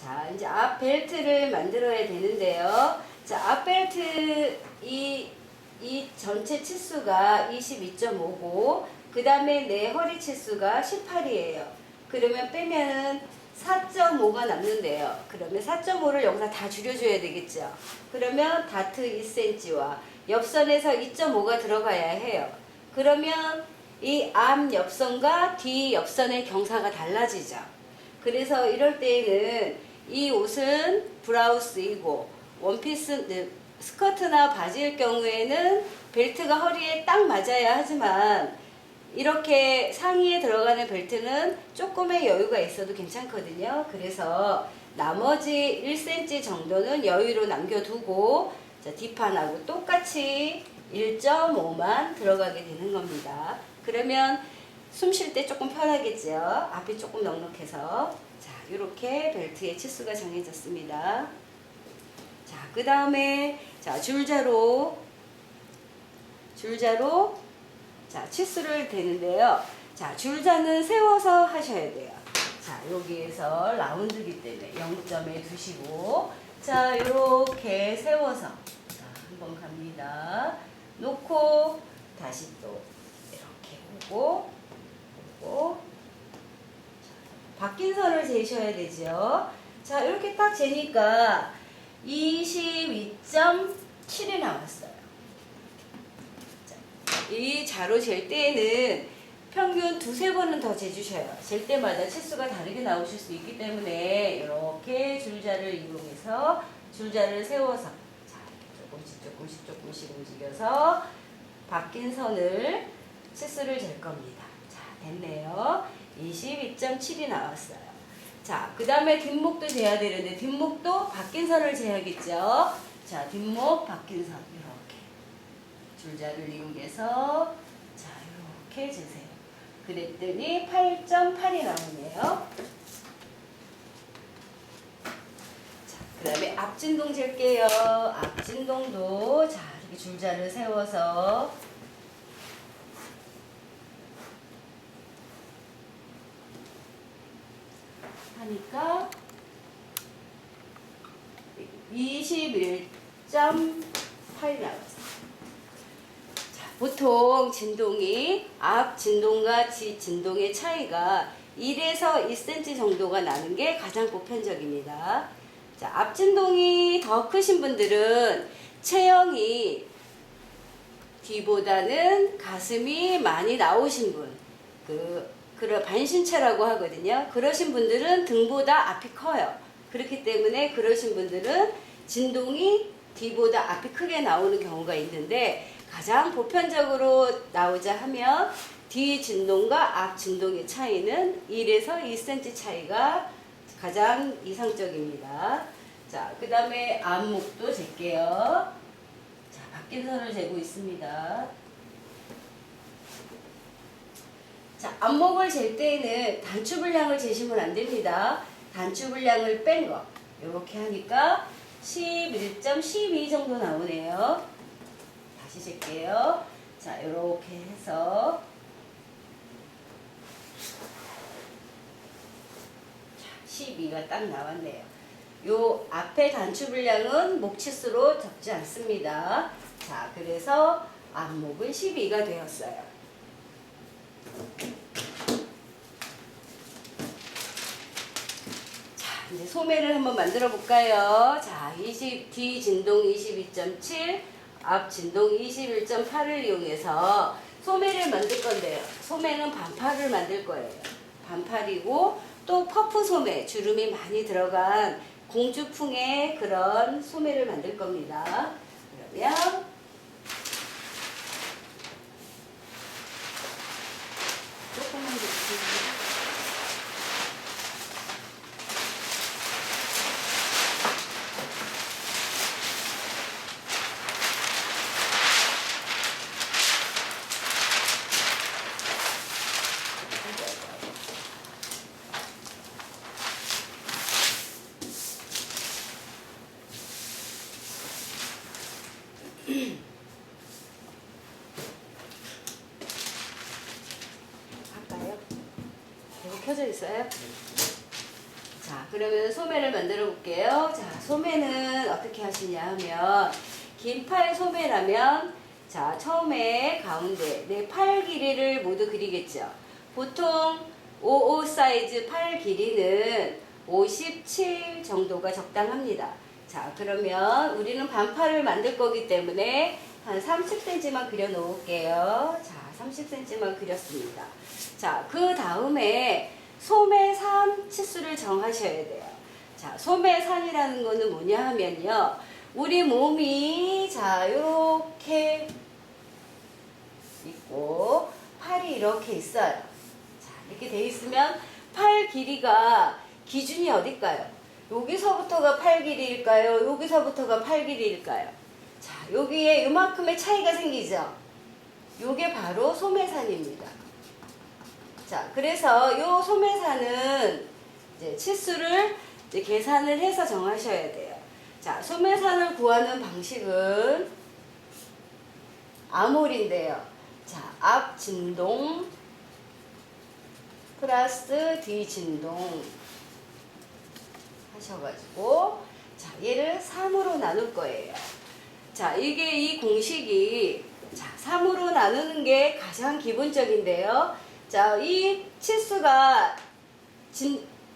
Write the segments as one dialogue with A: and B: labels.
A: 자, 이제 앞 벨트를 만들어야 되는데요. 자, 앞 벨트 이 전체 치수가 22.5고 그 다음에 내 허리 치수가 18이에요. 그러면 빼면은 4.5가 남는데요. 그러면 4.5를 여기서 다 줄여줘야 되겠죠. 그러면 다트 2cm와 옆선에서 2.5가 들어가야 해요. 그러면 이 앞 옆선과 뒤 옆선의 경사가 달라지죠. 그래서 이럴 때에는 이 옷은 브라우스이고 원피스 스커트나 바지일 경우에는 벨트가 허리에 딱 맞아야 하지만 이렇게 상의에 들어가는 벨트는 조금의 여유가 있어도 괜찮거든요. 그래서 나머지 1cm 정도는 여유로 남겨두고 자, 뒷판하고 똑같이 1.5만 들어가게 되는 겁니다. 그러면 숨 쉴 때 조금 편하겠죠. 앞이 조금 넉넉해서. 자, 이렇게 벨트의 치수가 정해졌습니다. 자, 그 다음에 자, 줄자로 자, 치수를 대는데요. 자, 줄자는 세워서 하셔야 돼요. 자, 여기에서 라운드기 때문에 0점에 두시고 자, 이렇게 세워서 자, 한번 갑니다. 놓고 다시 또 이렇게 오고 바뀐 선을 재셔야 되죠. 자, 이렇게 딱 재니까 22.7이 나왔어요. 자, 이 자로 잴 때에는 평균 두세 번은 더 재주셔요. 잴 때마다 치수가 다르게 나오실 수 있기 때문에 이렇게 줄자를 이용해서 줄자를 세워서 자, 조금씩 움직여서 바뀐 선을 치수를 잴 겁니다. 자, 됐네요. 22.7이 나왔어요. 자, 그 다음에 뒷목도 재야 되는데 뒷목도 바뀐 선을 재야겠죠. 자, 뒷목 바뀐 선 이렇게 줄자를 이용해서 자, 이렇게 재세요. 그랬더니 8.8이 나오네요. 자, 그 다음에 앞진동 잴게요. 앞진동도 자, 이렇게 줄자를 세워서 하니까 21.8이 나왔어요. 자, 보통 진동이 앞 진동과 뒤 진동의 차이가 1에서 2cm 정도가 나는 게 가장 보편적입니다. 자, 앞 진동이 더 크신 분들은 체형이 뒤보다는 가슴이 많이 나오신 분, 그런 반신체라고 하거든요. 그러신 분들은 등보다 앞이 커요. 그렇기 때문에 그러신 분들은 진동이 뒤보다 앞이 크게 나오는 경우가 있는데 가장 보편적으로 나오자 하면 뒤 진동과 앞 진동의 차이는 1에서 2cm 차이가 가장 이상적입니다. 자, 그 다음에 앞목도 잴게요. 자, 바뀐 선을 재고 있습니다. 자, 앞목을 잴 때에는 단추 분량을 재시면 안 됩니다. 단추 분량을 뺀 거. 이렇게 하니까 11.12 정도 나오네요. 다시 잴게요. 자, 이렇게 해서 자, 12가 딱 나왔네요. 요 앞에 단추 분량은 목 치수로 적지 않습니다. 자, 그래서 앞목은 12가 되었어요. 자, 이제 소매를 한번 만들어 볼까요? 자, 뒤 진동 22.7, 앞 진동 21.8을 이용해서 소매를 만들 건데요. 소매는 반팔을 만들 거예요. 반팔이고 또 퍼프 소매, 주름이 많이 들어간 공주풍의 그런 소매를 만들 겁니다. 그러면 조금만 더 주세요. 할까요? 계속 켜져 있어요? 자, 그러면 소매를 만들어 볼게요. 자, 소매는 어떻게 하시냐 하면, 긴 팔 소매라면, 자, 처음에 가운데 내 팔 길이를 모두 그리겠죠. 보통 55 사이즈 팔 길이는 57 정도가 적당합니다. 자, 그러면 우리는 반팔을 만들 거기 때문에 한 30cm만 그려 놓을게요. 자, 30cm만 그렸습니다. 자, 그 다음에 소매산 치수를 정하셔야 돼요. 자, 소매산이라는 거는 뭐냐 하면요. 우리 몸이 자, 요렇게 있고 팔이 이렇게 있어요. 자, 이렇게 돼 있으면 팔 길이가 기준이 어딜까요? 여기서부터가 팔 길이일까요? 여기서부터가 팔 길이일까요? 자, 여기에 요만큼의 차이가 생기죠? 요게 바로 소매산입니다. 자, 그래서 요 소매산은 이제 치수를 이제 계산을 해서 정하셔야 돼요. 자, 소매산을 구하는 방식은 아몰인데요. 자, 앞 진동 플러스 뒤 진동 하셔가지고, 자, 얘를 3으로 나눌 거예요. 자, 이게 이 공식이, 자, 3으로 나누는 게 가장 기본적인데요. 자, 이 치수가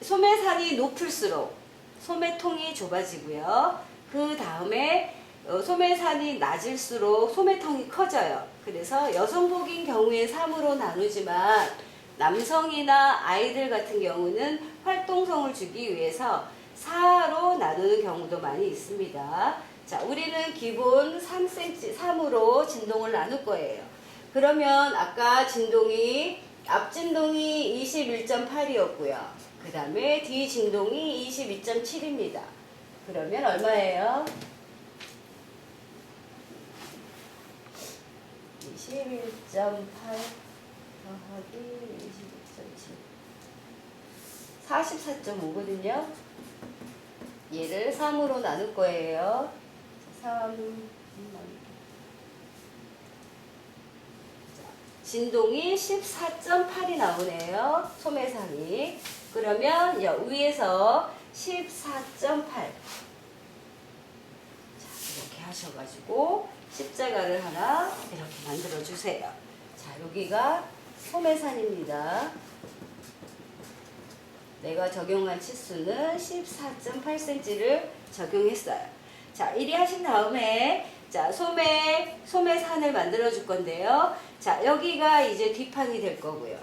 A: 소매산이 높을수록 소매통이 좁아지고요. 그 다음에 소매산이 낮을수록 소매통이 커져요. 그래서 여성복인 경우에 3으로 나누지만 남성이나 아이들 같은 경우는 활동성을 주기 위해서 4로 나누는 경우도 많이 있습니다. 자, 우리는 기본 3cm, 3으로 진동을 나눌 거예요. 그러면 아까 진동이, 앞 진동이 21.8이었고요. 그 다음에 뒤 진동이 22.7입니다. 그러면 얼마예요? 21.8 더하기 22.7 44.5거든요. 얘를 3으로 나눌 거예요. 3 진동이 14.8이 나오네요. 소매산이. 그러면 위에서 14.8. 자, 이렇게 하셔가지고 십자가를 하나 이렇게 만들어 주세요. 자, 여기가 소매산입니다. 내가 적용한 치수는 14.8cm를 적용했어요. 자, 이리 하신 다음에, 자, 소매산을 만들어 줄 건데요. 자, 여기가 이제 뒷판이 될 거고요.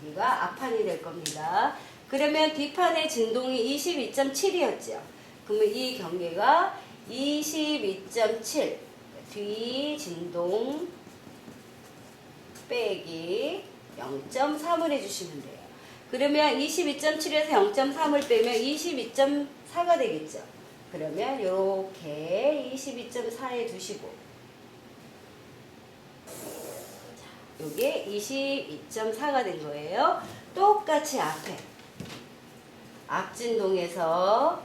A: 여기가 앞판이 될 겁니다. 그러면 뒷판의 진동이 22.7이었죠. 그러면 이 경계가 22.7. 뒤 진동 빼기 0.3을 해주시면 돼요. 그러면 22.7에서 0.3을 빼면 22.4가 되겠죠. 그러면 이렇게 22.4에 두시고, 자, 요게 22.4가 된 거예요. 똑같이 앞진동에서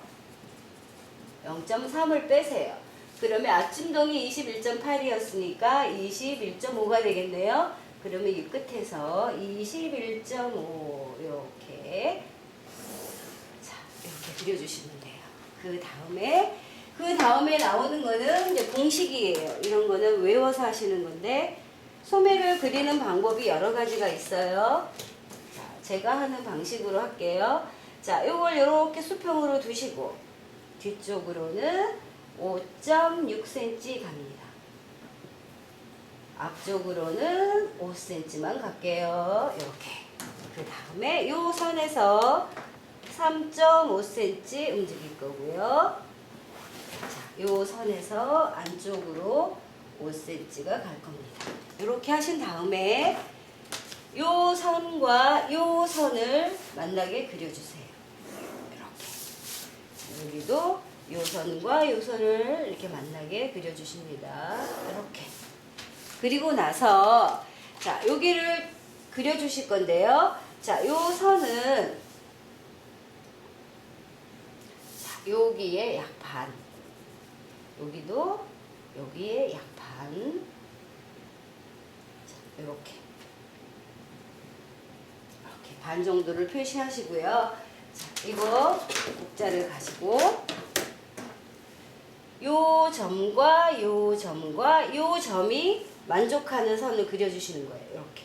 A: 0.3을 빼세요. 그러면 앞진동이 21.8이었으니까 21.5가 되겠네요. 그러면 이 끝에서 21.5 이렇게, 자, 이렇게 그려주시면 돼요. 그 다음에 나오는 거는 이제 공식이에요. 이런 거는 외워서 하시는 건데, 소매를 그리는 방법이 여러 가지가 있어요. 자, 제가 하는 방식으로 할게요. 자, 요걸 이렇게 수평으로 두시고, 뒤쪽으로는 5.6cm 갑니다. 앞쪽으로는 5cm만 갈게요. 이렇게. 그 다음에 요 선에서 3.5cm 움직일 거고요. 자, 요 선에서 안쪽으로 5cm가 갈 겁니다. 이렇게 하신 다음에 요 선과 요 선을 만나게 그려주세요. 이렇게. 여기도 요 선과 요 선을 이렇게 만나게 그려주십니다. 이렇게. 그리고 나서, 자, 여기를 그려주실 건데요. 자, 요 선은, 자, 여기에 약 반. 여기도 여기에 약 반. 자, 이렇게 반 정도를 표시하시고요. 자, 이거 국자를 가지고 요 점과 요 점과 요 점이 만족하는 선을 그려주시는 거예요. 이렇게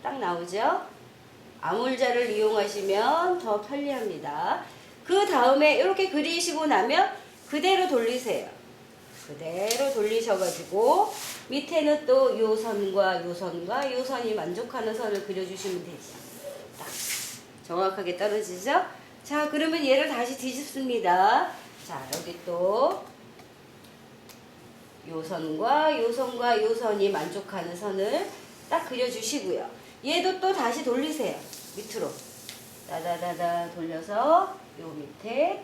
A: 딱 나오죠? 아물자를 이용하시면 더 편리합니다. 그 다음에 이렇게 그리시고 나면 그대로 돌리세요. 그대로 돌리셔가지고 밑에는 또 요 선과 요 선과 요 선이 만족하는 선을 그려주시면 되죠. 딱 정확하게 떨어지죠? 자, 그러면 얘를 다시 뒤집습니다. 자, 여기 또 요 선과 요 선과 요 선이 만족하는 선을 딱 그려주시고요. 얘도 또 다시 돌리세요. 밑으로 따다다다 돌려서 요 밑에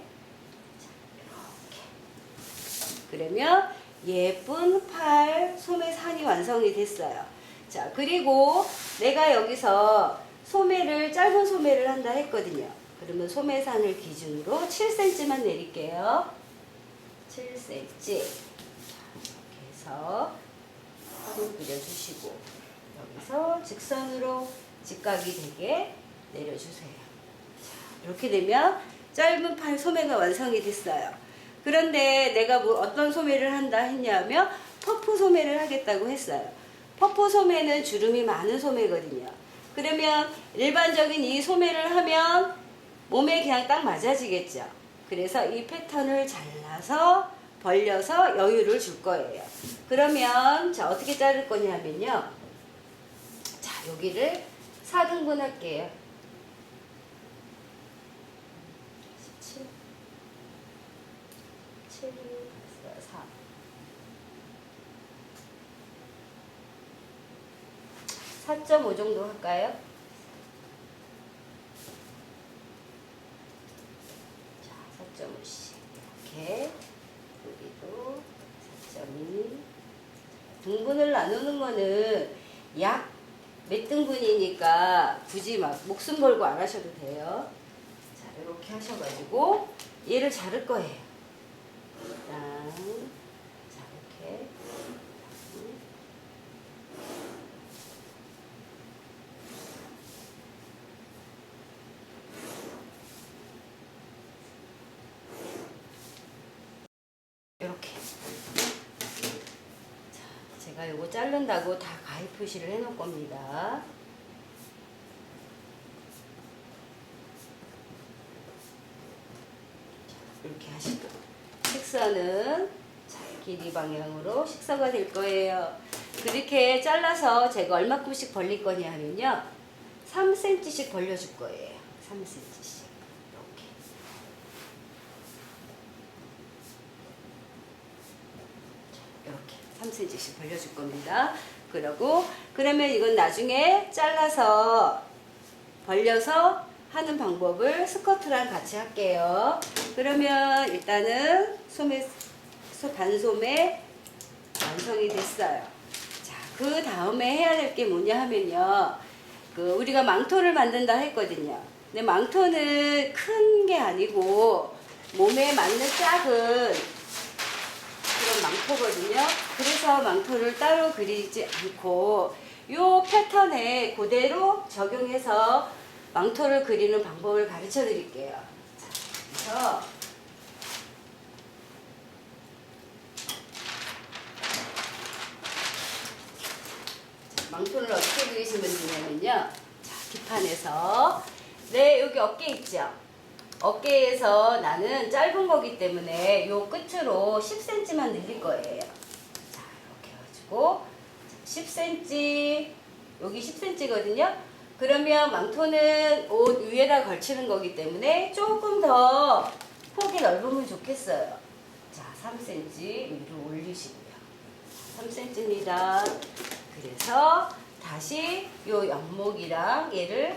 A: 그러면 예쁜 팔 소매산이 완성이 됐어요. 자, 그리고 내가 여기서 소매를 짧은 소매를 한다 했거든요. 그러면 소매산을 기준으로 7cm만 내릴게요. 7cm. 이렇게 해서 선을 그려주시고 여기서 직선으로 직각이 되게 내려주세요. 자, 이렇게 되면 짧은 팔 소매가 완성이 됐어요. 그런데 내가 뭐 어떤 소매를 한다 했냐면 퍼프 소매를 하겠다고 했어요. 퍼프 소매는 주름이 많은 소매거든요. 그러면 일반적인 이 소매를 하면 몸에 그냥 딱 맞아지겠죠. 그래서 이 패턴을 잘라서 벌려서 여유를 줄 거예요. 그러면 자, 어떻게 자를 거냐면요. 자, 여기를 4등분 할게요. 17 7, 4. 4.5 정도 할까요? 자, 4.5씩 이렇게 여기도 4.2. 등분을 나누는 거는 약 몇 등분이니까 굳이 막 목숨 걸고 안 하셔도 돼요. 자, 이렇게 하셔가지고 얘를 자를 거예요. 일단 자, 이렇게 이렇게. 자, 제가 요거 자른다고 다 가위 표시를 해 놓을 겁니다. 이렇게 하시고 식선은 자, 길이 방향으로 식서가 될 거예요. 그렇게 잘라서 제가 얼마큼씩 벌릴 거냐 하면요. 3cm씩 벌려줄 거예요. 3cm씩. 이렇게 3cm씩 벌려줄 겁니다. 그러면 이건 나중에 잘라서 벌려서 하는 방법을 스커트랑 같이 할게요. 그러면 일단은 반소매 완성이 됐어요. 자, 그 다음에 해야 될 게 뭐냐 하면요. 우리가 망토를 만든다 했거든요. 근데 망토는 큰 게 아니고 몸에 맞는 작은 그런 망토거든요. 그래서 망토를 따로 그리지 않고 요 패턴에 그대로 적용해서 망토를 그리는 방법을 가르쳐 드릴게요. 자, 그래서 망토를 어떻게 그리시면 되냐면요. 자, 뒷판에서 여기 어깨 있죠? 어깨에서 나는 짧은 거기 때문에 요 끝으로 10cm만 늘릴 거예요. 자, 이렇게 해가지고 10cm, 여기 10cm거든요. 그러면 망토는 옷 위에다 걸치는 거기 때문에 조금 더 폭이 넓으면 좋겠어요. 자, 3cm 위로 올리시고요. 3cm입니다. 그래서 다시 요 옆목이랑 얘를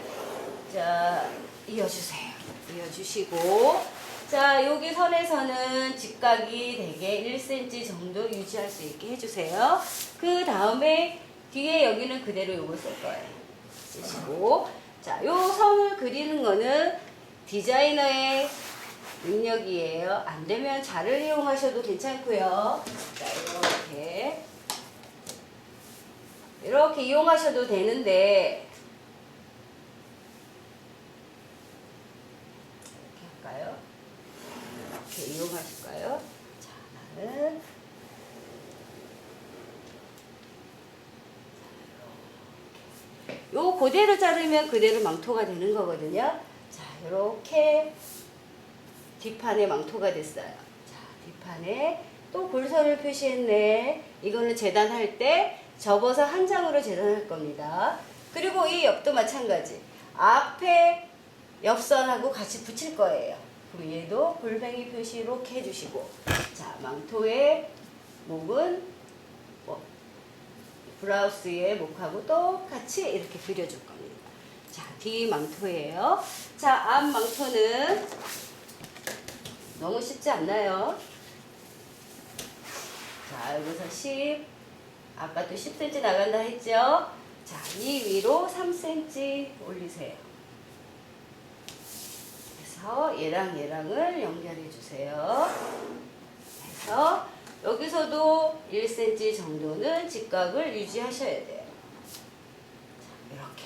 A: 자, 이어주세요. 이어주시고 자, 여기 선에서는 직각이 되게 1cm 정도 유지할 수 있게 해주세요. 그 다음에 뒤에 여기는 그대로 요걸 쓸 거예요. 쓰시고 자, 요 선을 그리는 거는 디자이너의 능력이에요. 안 되면 자를 이용하셔도 괜찮고요. 자, 이렇게 이용하셔도 되는데 이용하실 거예요. 자, 나는 요 그대로 자르면 그대로 망토가 되는 거거든요. 자, 이렇게 뒷판에 망토가 됐어요. 자, 뒷판에 또 골선을 표시했네. 이거는 재단할 때 접어서 한 장으로 재단할 겁니다. 그리고 이 옆도 마찬가지. 앞에 옆선하고 같이 붙일 거예요. 그럼 얘도 골뱅이 표시 이렇게 해주시고, 자, 망토의 목은 뭐 브라우스의 목하고 똑같이 이렇게 그려줄 겁니다. 자, 뒤 망토예요. 자, 앞 망토는 너무 쉽지 않나요? 자, 여기서 10, 아까도 10cm 나간다 했죠? 자, 이 위로 3cm 올리세요. 그래서 얘랑 얘랑을 연결해 주세요. 그래서 여기서도 1cm 정도는 직각을 유지하셔야 돼요. 자, 이렇게.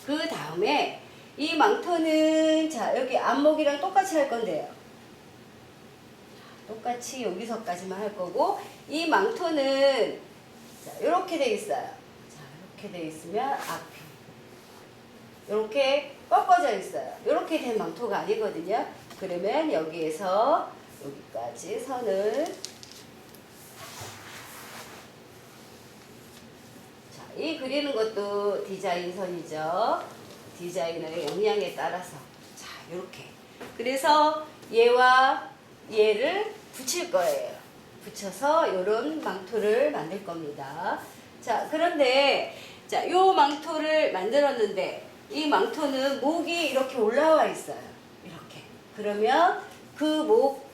A: 그 다음에 이 망토는 자, 여기 앞목이랑 똑같이 할 건데요. 똑같이 여기서까지만 할 거고, 이 망토는 자, 이렇게 돼 있어요. 자, 이렇게 돼 있으면 앞이 이렇게 꺾어져 있어요. 이렇게 된 망토가 아니거든요. 그러면 여기에서 여기까지 선을, 자, 이 그리는 것도 디자인 선이죠. 디자이너의 역량에 따라서 자, 이렇게. 그래서 얘와 얘를 붙일 거예요. 붙여서 이런 망토를 만들 겁니다. 자, 그런데 자, 요 망토를 만들었는데 이 망토는 목이 이렇게 올라와 있어요. 이렇게. 그러면 그 목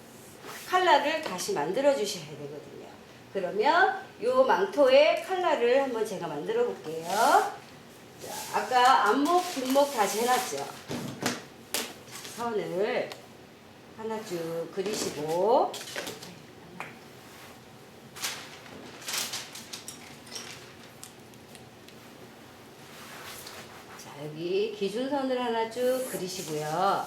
A: 칼라를 다시 만들어 주셔야 되거든요. 그러면 요 망토의 칼라를 한번 제가 만들어 볼게요. 자, 아까 앞목, 뒷목 다시 해놨죠. 자, 선을 하나 쭉 그리시고, 자, 여기 기준선을 하나 쭉 그리시고요.